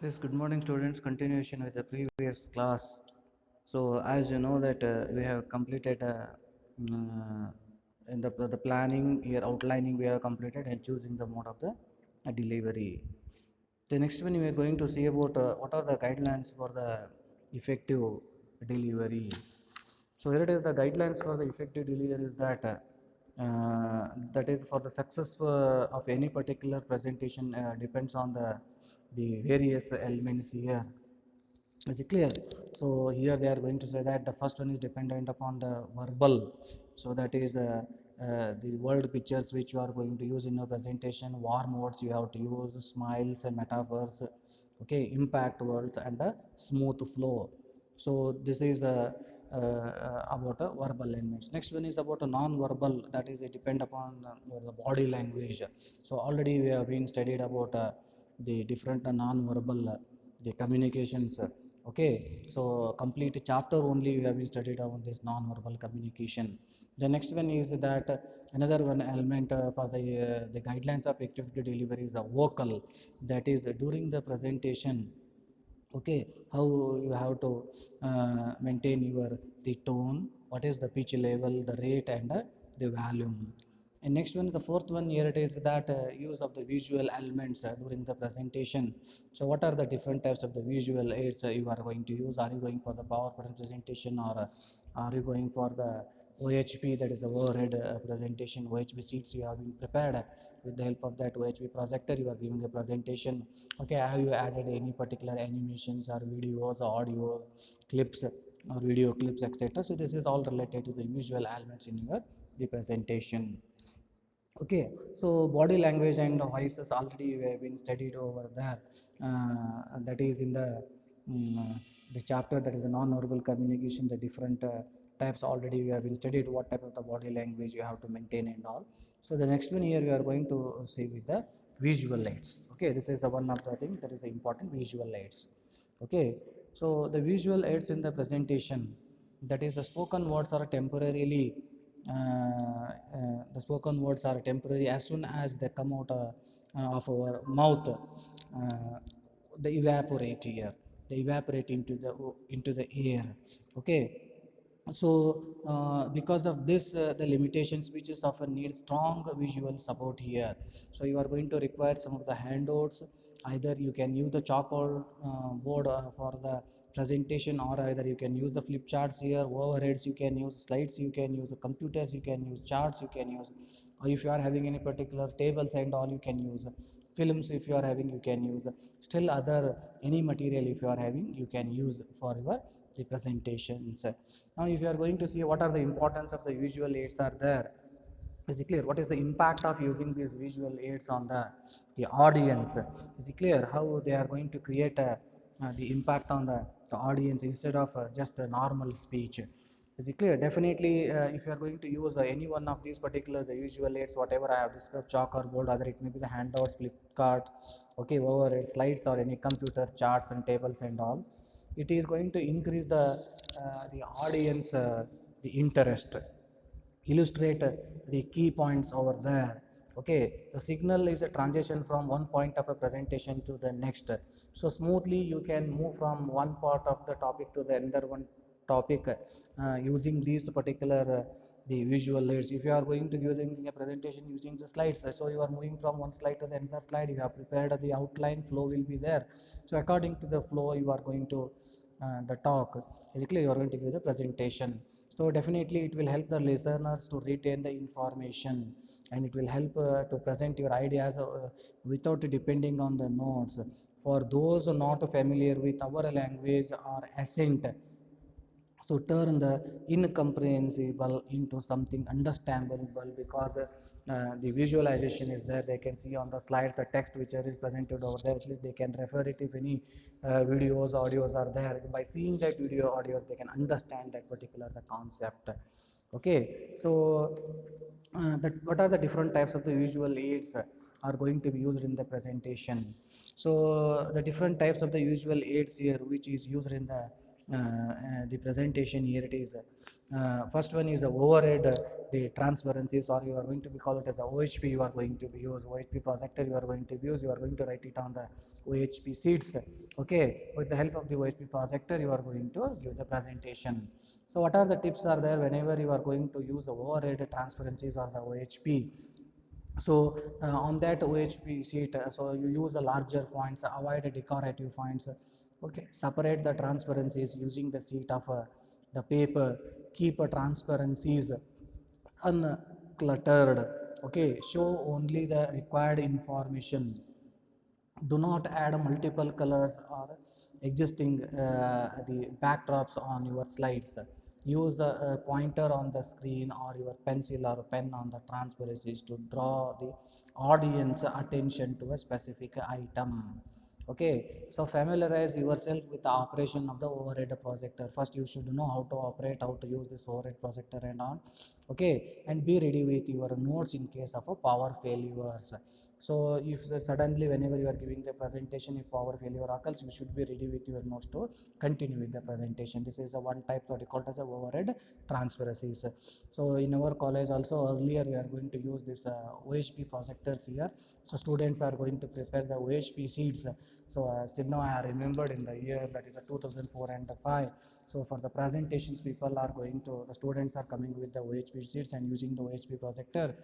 This good morning students, continuation with the previous class. So as you know that we have completed in the planning here outlining we have completed and choosing the mode of the delivery. The next one we are going to see about what are the guidelines for the effective delivery. So here it is, the guidelines for the effective delivery is that is for the success of any particular presentation depends on the various elements here. Is it clear? So here they are going to say that the first one is dependent upon the verbal. So that is the word pictures which you are going to use in your presentation, warm words you have to use, smiles and metaphors, okay, impact words and a smooth flow. So this is about a verbal language. Next one is about a non-verbal, that is depend upon the body language. So already we have been studied about the different non-verbal the communications. Okay, so complete chapter only we have been studied on this non-verbal communication. The next one is that another one element for the guidelines of effective delivery is a vocal, that is during the presentation. Okay, how you have to maintain your the tone, what is the pitch level, the rate and the volume. And next one, the fourth one here it is that use of the visual elements during the presentation. So what are the different types of the visual aids you are going to use? Are you going for the PowerPoint presentation, or are you going for the OHP, that is the overhead presentation, OHP sheets you have been prepared? With the help of that OHP projector you are giving a presentation. Okay, have you added any particular animations or videos or audio clips or video clips, etc.? So this is all related to the visual elements in your the presentation. Okay, so body language and voices already we have been studied over there. That is in the chapter that is a non-verbal communication. The different types already we have been studied. What type of the body language you have to maintain and all. So the next one here we are going to see with the visual aids. Okay, this is the one of the thing that is important, visual aids. Okay, so the visual aids in the presentation, that is the spoken words are temporarily the spoken words are temporary. As soon as they come out of our mouth, they evaporate here, they evaporate into the air. Okay, so because of this the limitation speeches often need strong visual support here. So you are going to require some of the handouts. Either you can use the chalkboard board for the presentation, or either you can use the flip charts here, overheads you can use, slides you can use, computers you can use, charts you can use, or if you are having any particular tables and all you can use, films if you are having you can use, still other any material if you are having you can use for your the presentations. Now if you are going to see what are the importance of the visual aids are there, is it clear? What is the impact of using these visual aids on the audience? Is it clear how they are going to create the impact on the audience instead of just a normal speech? Is it clear? Definitely, if you are going to use any one of these particular the visual aids, whatever I have described, chalk or board, either it may be the handouts, flip chart, okay, overhead slides, or any computer charts and tables and all, it is going to increase the audience the interest, illustrate the key points over there. Okay, so signal is a transition from one point of a presentation to the next. So smoothly you can move from one part of the topic to the another one topic using these particular the visual aids. If you are going to using a presentation using the slides, so you are moving from one slide to the another slide, you have prepared the outline, flow will be there. So according to the flow you are going to the talk, basically you are going to give the presentation. So definitely it will help the listeners to retain the information, and it will help to present your ideas without depending on the notes. For those not familiar with our language or accent, so turn the incomprehensible into something understandable, because the visualization is there. They can see on the slides the text which is presented over there. At least they can refer it if any videos, audios are there. By seeing that video, audios, they can understand that particular the concept. Okay, so that what are the different types of the visual aids are going to be used in the presentation. So the different types of the visual aids here which is used in the the presentation. Here it is. First one is the overhead, the transparencies, or you are going to be call it as a OHP. You are going to be use OHP projector. You are going to use. You are going to write it on the OHP sheets. Okay, with the help of the OHP projector, you are going to give the presentation. So, what are the tips are there whenever you are going to use the overhead transparencies or the OHP? So on that OHP sheet, so you use a larger fonts, avoid decorative fonts. Okay, separate the transparencies using the sheet of the paper. Keep transparencies uncluttered. Okay, show only the required information. Do not add multiple colors or existing the backdrops on your slides. Use a pointer on the screen or your pencil or pen on the transparencies to draw the audience attention to a specific item. Okay, so familiarize yourself with the operation of the overhead projector. First you should know how to operate, how to use this overhead projector and on. Okay, and be ready with your notes in case of a power failures. So if suddenly whenever you are giving the presentation, if power failure occurs, you should be ready with your notes to continue with the presentation. This is a one type that is called as a overhead transparencies. So in our college also earlier we are going to use this OHP projectors here. So students are going to prepare the OHP sheets. So still now I remembered in the year that is a 2004 and 5. So for the presentations, people are going to, the students are coming with the OHP sheets and using the OHP projector.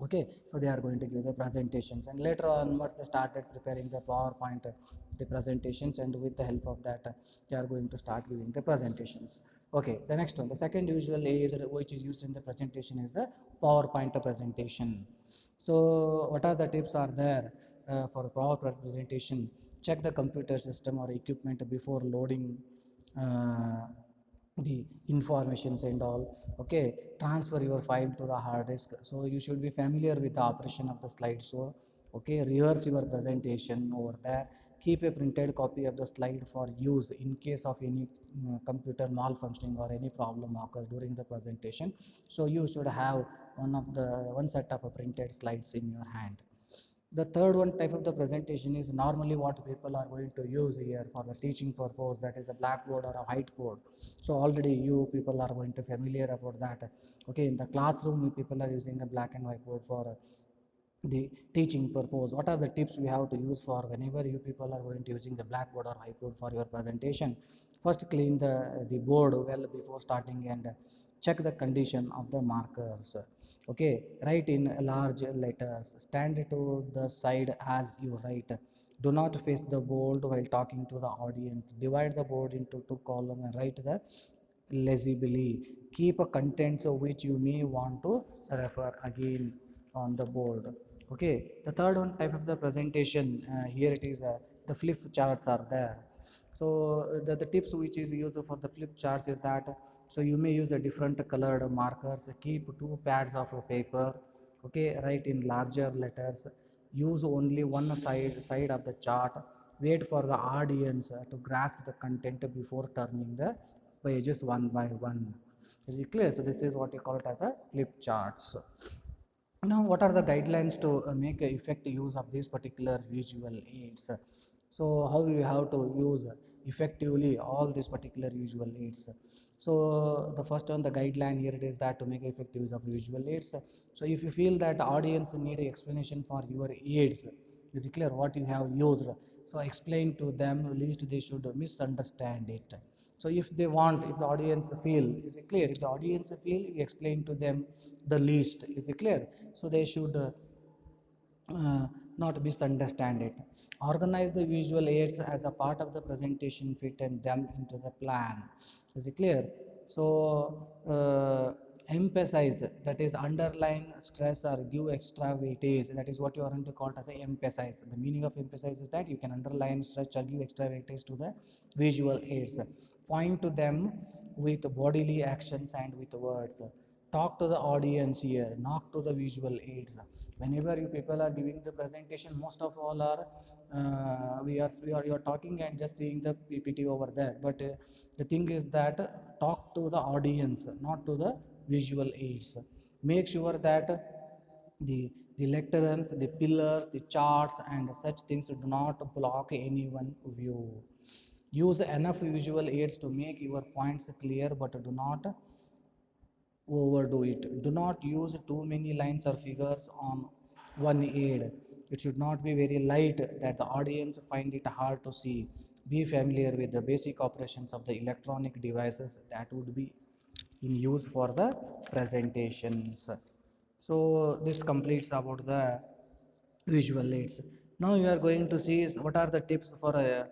Okay, so they are going to give the presentations, and later onwards they started preparing the PowerPoint, the presentations, and with the help of that they are going to start giving the presentations. Okay, the next one, the second usual is which is used in the presentation is the PowerPoint presentation. So what are the tips are there for PowerPoint presentation? Check the computer system or equipment before loading uh, the informations and all. Okay, transfer your file to the hard disk. So you should be familiar with the operation of the slide. So okay, rehearse your presentation over there. Keep a printed copy of the slide for use in case of any computer malfunctioning or any problem occurs during the presentation. So you should have one set of printed slides in your hand. The third one type of the presentation is normally what people are going to use here for the teaching purpose, that is a blackboard or a whiteboard. So already you people are going to familiar about that. Okay, in the classroom people are using a black and whiteboard for the teaching purpose. What are the tips we have to use for whenever you people are going to using the blackboard or whiteboard for your presentation? First, clean the board well before starting and check the condition of the markers. Okay, write in large letters, stand to the side as you write. Do not face the board while talking to the audience. Divide the board into two columns and write the legibly. Keep a contents of which you may want to refer again on the board. Okay, the third one type of the presentation, here it is, the flip charts are there. So the tips which is used for the flip charts is that, so you may use a different colored markers. Keep two pads of paper. Okay, write in larger letters. Use only one side of the chart. Wait for the audience to grasp the content before turning the pages one by one. Is it clear? So this is what you call it as a flip charts. Now, what are the guidelines to make effective use of these particular visual aids? So, how you have to use effectively all these particular visual aids? So, the first one, the guideline here it is that to make effective use of visual aids. So, if you feel that audience need an explanation for your aids, is it clear what you have used? So, explain to them, at least they should misunderstand it. So if they want, if the audience feel, is it clear? If the audience feel, you explain to them the least, is it clear? So they should not misunderstand it. Organize the visual aids as a part of the presentation, fit and them into the plan. Is it clear? So emphasize, that is underline, stress or give extra weightage. That is what you are going to call as a emphasize. The meaning of emphasize is that you can underline, stretch or give extra weightage to the visual aids. Point to them with bodily actions and with words. Talk to the audience here, not to the visual aids. Whenever you people are giving the presentation, most of all are you are talking and just seeing the PPT over there. But the thing is that talk to the audience, not to the visual aids. Make sure that the lecterns, the pillars, the charts, and such things do not block anyone view. Use enough visual aids to make your points clear, but do not overdo it. Do not use too many lines or figures on one aid. It should not be very light that the audience find it hard to see. Be familiar with the basic operations of the electronic devices that would be in use for the presentations. So this completes about the visual aids. Now you are going to see is what are the tips for the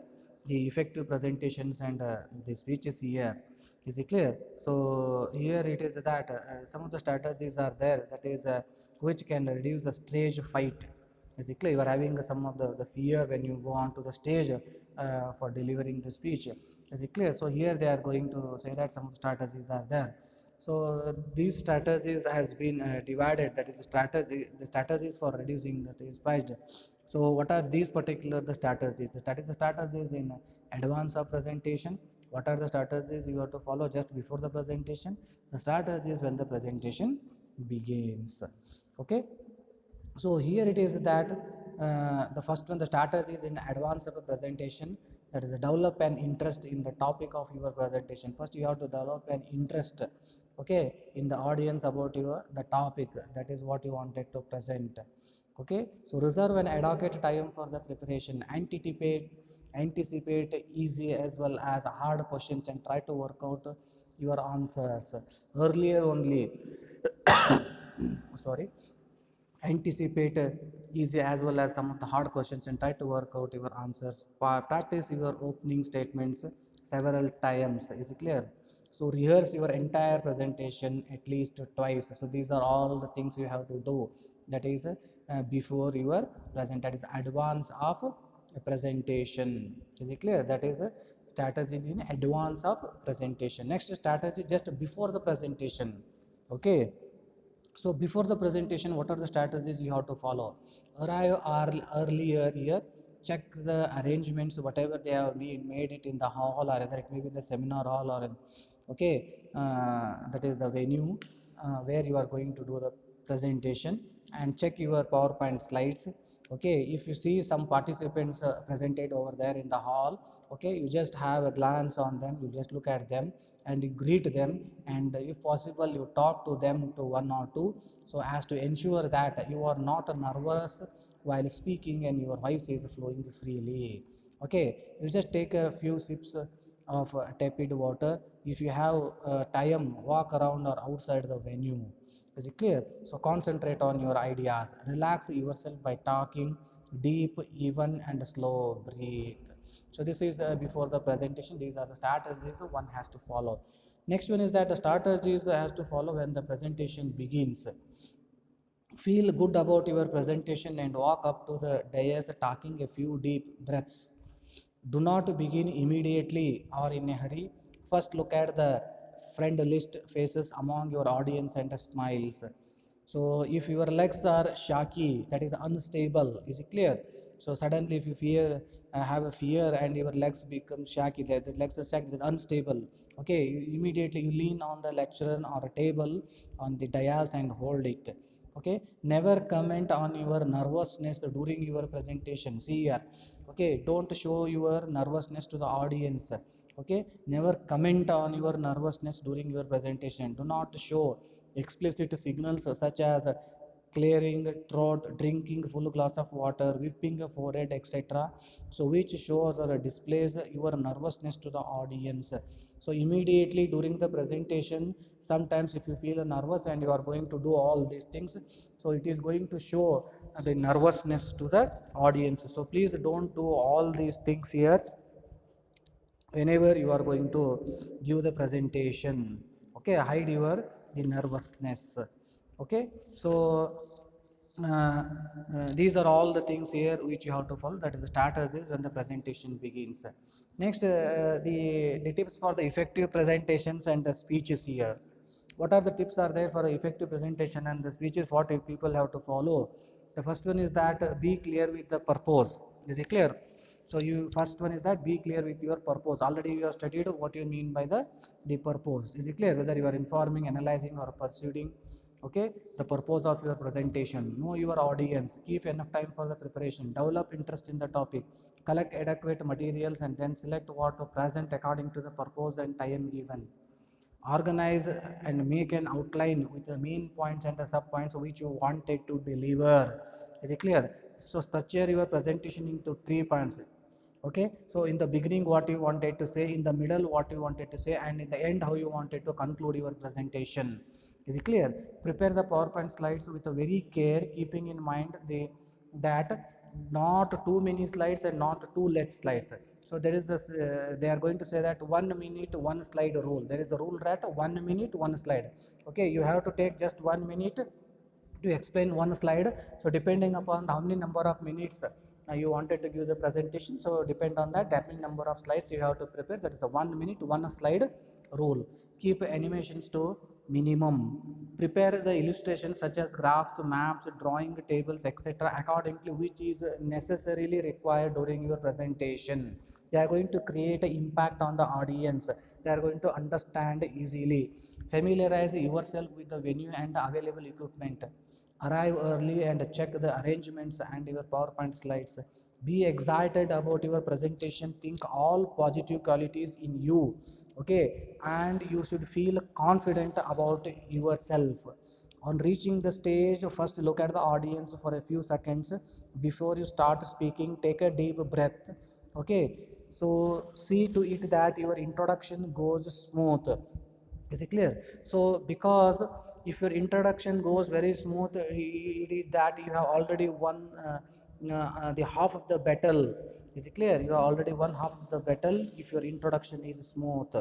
effective presentations and the speeches here. Is it clear? So here it is that some of the strategies are there, that is which can reduce the stage fight. Is it clear? You are having some of the fear when you go on to the stage for delivering the speech. Is it clear? So here they are going to say that some of the strategies are there. So these strategies has been divided. That is the strategies for reducing the stage fright. So what are these particular the strategies? The strategies in advance of presentation. What are the strategies you have to follow just before the presentation? The strategies when the presentation begins. Okay. So here it is that the first one, the strategy is in advance of a presentation, that is develop an interest in the topic of your presentation. First you have to develop an interest, okay, in the audience about your the topic, that is what you wanted to present. Okay, so reserve an adequate time for the preparation. Anticipate easy as well as hard questions and try to work out your answers earlier only. Sorry. Anticipate easy as well as some of the hard questions and try to work out your answers. Practice your opening statements several times. Is it clear? So rehearse your entire presentation at least twice. So these are all the things you have to do, that is before your present, that is advance of a presentation. Is it clear? That is a strategy in advance of presentation. Next strategy just before the presentation. Okay, so before the presentation, what are the strategies you have to follow? Arrive earlier here, check the arrangements, whatever they have been made it in the hall, or either it may be the seminar hall, or okay, that is the venue where you are going to do the presentation, and check your PowerPoint slides. Okay, if you see some participants presented over there in the hall, okay, you just have a glance on them, you just look at them and you greet them, and if possible you talk to them to one or two, so as to ensure that you are not nervous while speaking and your voice is flowing freely. Okay, you just take a few sips of tepid water. If you have time, walk around or outside the venue. Is it clear? So concentrate on your ideas, relax yourself by talking deep, even and slow breathe. So this is before the presentation. These are the strategies one has to follow. Next one is that the strategies has to follow when the presentation begins. Feel good about your presentation and walk up to the dais taking a few deep breaths. Do not begin immediately or in a hurry. First, look at the friend list faces among your audience and smiles. So, if your legs are shaky, that is unstable, is it clear? So, suddenly, if you have a fear and your legs become shaky, the legs are shaky, it's unstable. Okay, immediately you lean on the lectern or a table on the dais and hold it. Okay, never comment on your nervousness during your presentation. See here, okay, don't show your nervousness to the audience. Okay, never comment on your nervousness during your presentation. Do not show explicit signals such as clearing throat, drinking full glass of water, whipping a forehead, etc. So which shows or displays your nervousness to the audience. So immediately during the presentation, sometimes if you feel nervous and you are going to do all these things, so it is going to show the nervousness to the audience. So please don't do all these things here whenever you are going to give the presentation. Okay, hide your the nervousness. Okay, so these are all the things here which you have to follow, that is the strategies when the presentation begins. Next, the tips for the effective presentations and the speeches here. What are the tips are there for effective presentation and the speeches, what people have to follow? The first one is that be clear with the purpose. Is it clear? So you first one is that be clear with your purpose. Already you have studied what you mean by the purpose. Is it clear? Whether you are informing, analyzing or pursuing, Okay, the purpose of your presentation, know your audience, give enough time for the preparation, develop interest in the topic, collect adequate materials, and then select what to present according to the purpose and time given. Organize and make an outline with the main points and the sub points which you wanted to deliver. Is it clear? So structure your presentation into 3 points. Okay, so in the beginning what you wanted to say, in the middle what you wanted to say, and in the end how you wanted to conclude your presentation. Is it clear? Prepare the PowerPoint slides with a very care, keeping in mind that not too many slides and not too less slides. So there is this, they are going to say that 1 minute, one slide rule. There is a rule that 1 minute, one slide. Okay, you have to take just 1 minute to explain one slide. So depending upon how many number of minutes you wanted to give the presentation, so depend on that many number of slides you have to prepare. That is a 1 minute, one slide rule. Keep animations to minimum. Prepare the illustrations such as graphs, maps, drawing tables, etc. accordingly which is necessarily required during your presentation. They are going to create an impact on the audience. They are going to understand easily. Familiarize yourself with the venue and the available equipment. Arrive early and check the arrangements and your PowerPoint slides. Be excited about your presentation. Think all positive qualities in you. Okay, and you should feel confident about yourself. On reaching the stage, first look at the audience for a few seconds before you start speaking. Take a deep breath. Okay, so see to it that your introduction goes smooth. Is it clear? So because if your introduction goes very smooth, it is that you have already won the half of the battle. Is it clear? You have already won half of the battle if your introduction is smooth.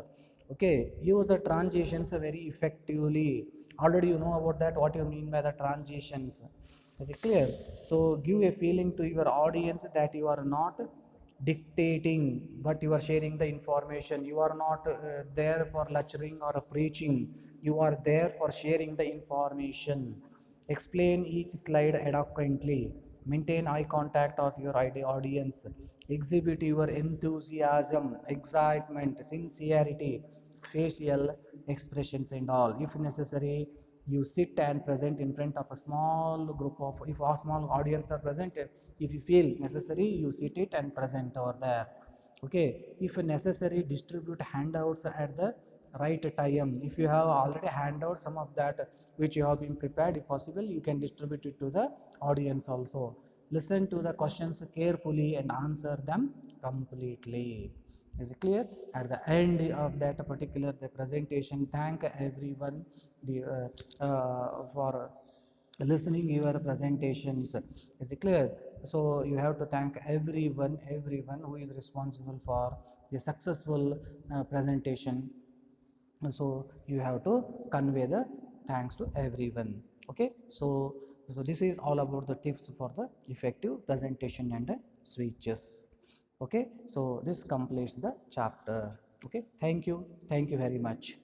Okay, use the transitions very effectively. Already you know about that, what you mean by the transitions. Is it clear? So give a feeling to your audience that you are not dictating, but you are sharing the information. You are not there for lecturing or preaching. You are there for sharing the information. Explain each slide adequately. Maintain eye contact of your audience. Exhibit your enthusiasm, excitement, sincerity, facial expressions and all. If necessary, you sit and present in front of a small group of, if a small audience are present, if you feel necessary, you sit it and present over there. Okay, if necessary, distribute handouts at the right time. If you have already handouts, some of that which you have been prepared, if possible you can distribute it to the audience also. Listen to the questions carefully and answer them completely. Is it clear? At the end of that particular the presentation, thank everyone for listening your presentations. Is it clear? So you have to thank everyone who is responsible for the successful presentation. So you have to convey the thanks to everyone. Okay, so this is all about the tips for the effective presentation and switches. Okay, so this completes the chapter. Okay, thank you very much.